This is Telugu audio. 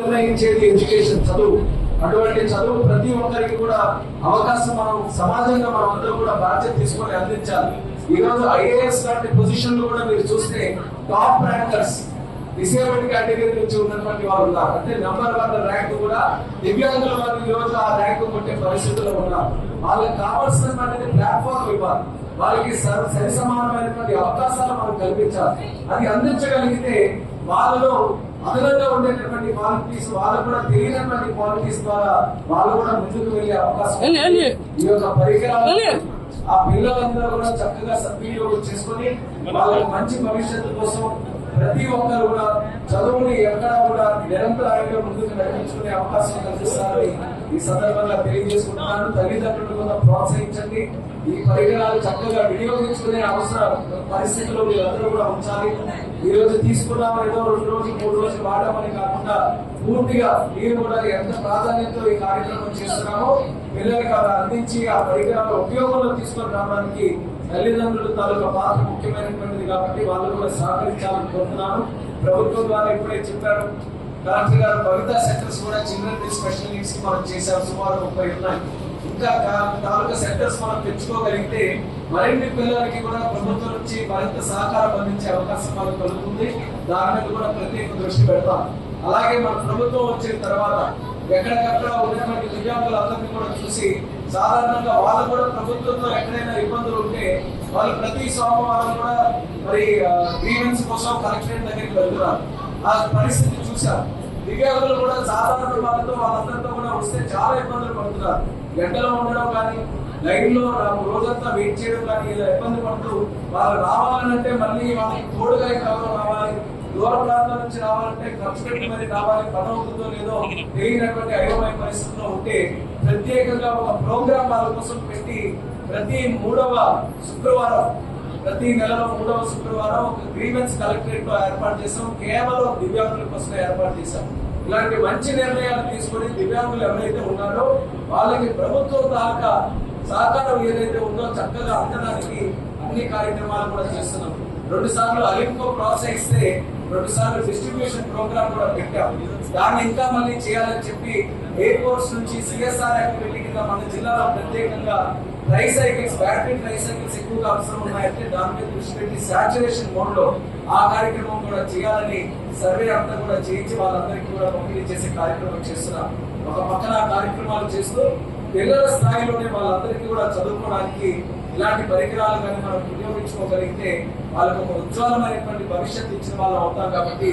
నిర్ణయించేది ఎడ్యుకేషన్ చదువు. అటువంటి చదువు ప్రతి ఒక్కరికి కూడా అవకాశం మనం సమాజంగా మనం అందరూ కూడా బాధ్యత తీసుకొని అందించాలి. ఈ రోజు ఐఏఎస్ లాంటి పొజిషన్లు కూడా మీరు చూస్తే టాప్ ర్యాంకర్స్ డిసేబుల్డ్ కేటగిరీ నుంచి ఉన్నటువంటి వారు ఉన్నారు. అంటే నంబర్ 1 ర్యాంక్ కూడా దివ్యాంగుల వారు ఈ రోజు ఆ ర్యాంకు కొట్టే పరిస్థితుల్లో ఉన్నారు. వాళ్ళకి కావాల్సినటువంటి ప్లాట్ఫామ్ ఇవ్వాలి, వాళ్ళకి సరి సమానమైనటువంటి అవకాశాలు మనం కల్పించాలి. అది అందించగలిగితే వాళ్ళలో అదనంగా ఉండేటటువంటి క్వాలిటీస్, వాళ్ళకు కూడా తెలియనటువంటి క్వాలిటీస్ ద్వారా వాళ్ళు కూడా ముందుకు వెళ్లే అవకాశం. ఈ యొక్క పరికరాలు ఆ పిల్లలందరూ కూడా చక్కగా సద్వినియోగం చేసుకుని వాళ్ళకి మంచి భవిష్యత్తు కోసం ప్రతి ఒక్కరు కూడా చదువుని ఎక్కడా కూడా నిరంతరాయంగా ముందుకు నడిపించుకునే అవకాశం కల్పిస్తారని ఈ సందర్భంగా తెలియజేసుకుంటున్నాను. తల్లిదండ్రులు కూడా ప్రోత్సహించండి. ఈ పరికరాలు చక్కగా వినియోగించుకునే అవసరం పరిస్థితుల్లో వీళ్ళందరూ కూడా ఉంచాలి. ఈ రోజు తీసుకున్నాం ఏదో 2 రోజులు 3 రోజులు వాడమని కాకుండా పూర్తిగా మీరు కూడా ఎంత ప్రాధాన్యతతో ఈ కార్యక్రమం చేస్తున్నామో పిల్లలకి అలా అందించి ఆ పరికరాలు ఉపయోగంలో తీసుకొని రావడానికి తల్లిదండ్రులు తాలూకా పాత్ర ముఖ్యమైనటువంటిది కాబట్టి వాళ్ళు కూడా సహకరించాలని కోరుతున్నాను. ప్రభుత్వం ద్వారా ఇప్పుడే చెప్పారు కలెక్టర్ గారు, భవితా సెంటర్స్ కూడా చిల్డ్రన్ విత్ స్పెషల్ నీడ్స్ కి మనం చేశాం. సుమారు 30 ఉన్నాయి. ఇంకా తాలూకా సెంటర్స్ మనం తెచ్చుకోగలిగితే మరిన్ని పిల్లలకి కూడా ప్రభుత్వం నుంచి మరింత సహకారం అందించే అవకాశం మనకు కలుగుతుంది. దాని మీద కూడా ప్రత్యేక దృష్టి పెడతాం. అలాగే మన ప్రభుత్వం వచ్చిన తర్వాత ఎక్కడికక్కడ ఉన్నటువంటి దివ్యాంగులందరినీ కూడా చూసి సాధారణంగా వాళ్ళు కూడా ప్రభుత్వంతో ఎక్కడైనా ఇబ్బందులు ఉంటే వాళ్ళు ప్రతి సోమవారం కూడా మరి గ్రీవెన్స్ కోసం కలెక్టరేట్ దగ్గరికి వెళ్తున్నారు. ఆ పరిస్థితి చూశారు. దివ్యాంగులు కూడా సాధారణ వాళ్ళందరితో కూడా వస్తే చాలా ఇబ్బందులు పడుతున్నారు. గంటలో ఉండడం కానీ, లైన్ లో రోజంతా వెయిట్ చేయడం కానీ ఇలా ఇబ్బంది పడుతూ వాళ్ళు రావాలంటే మళ్ళీ వాళ్ళకి తోడుగా ఎవరో రావాలి, దూర ప్రాంతం నుంచి రావాలంటే ఖర్చు పెట్టి మరి రావాలి, పని అవుతుందో లేదో తెలియనటువంటి అయోమయ పరిస్థితిలో ఉంటే ప్రత్యేకంగా ఒక ప్రోగ్రామ్ వాళ్ళ కోసం పెట్టి ప్రతి 3వ శుక్రవారం, ప్రతి నెలలో 3వ శుక్రవారం ఒక గ్రీవెన్స్ కలెక్టరేట్ లో ఏర్పాటు చేసాం. కేవలం దివ్యాంగుల కోసం ఏర్పాటు చేశాం. ఇలాంటి మంచి నిర్ణయాలు తీసుకుని దివ్యాంగులు ఎవరైతే ఉన్నారో వాళ్ళకి ప్రభుత్వం దాకా సహకారం ఏదైతే ఉందో చక్కగా అందడానికి అన్ని కార్యక్రమాలు కూడా చేస్తున్నాం. 2 సార్లు అలింకో ప్రోత్సహిస్తే 2 సార్లు డిస్ట్రిబ్యూషన్ ప్రోగ్రామ్ కూడా పెట్టాం. దాన్ని ఇంకా మళ్ళీ చేయాలని చెప్పి ఎయిర్ ఫోర్స్ నుంచి సిఎస్ఆర్ యాక్టివిటీ కింద మన జిల్లాలో ప్రత్యేకంగా ట్రైసైకిల్స్, బ్యాటరీ ట్రైసైకిల్స్ ఎక్కువగా అవసరం ఉన్నాయంటే దాని మీద దృష్టి పెట్టి సాచురేషన్ మోడ్ లో ఆ కార్యక్రమం కూడా చేయాలని సర్వే అంతా కూడా చేయించి వాళ్ళందరికీ కూడా పంపిణీ చేసే కార్యక్రమం చేస్తున్నాం. ఒక పక్కన కార్యక్రమాలు చేస్తూ పిల్లల స్థాయిలోనే వాళ్ళందరికీ కూడా చదువుకోవడానికి ఇలాంటి పరికరాలు కానీ మనం వినియోగించుకోగలిగితే వాళ్ళకు ఒక ఉజ్వలమైనటువంటి భవిష్యత్తు ఇచ్చిన వాళ్ళు అవుతాం. కాబట్టి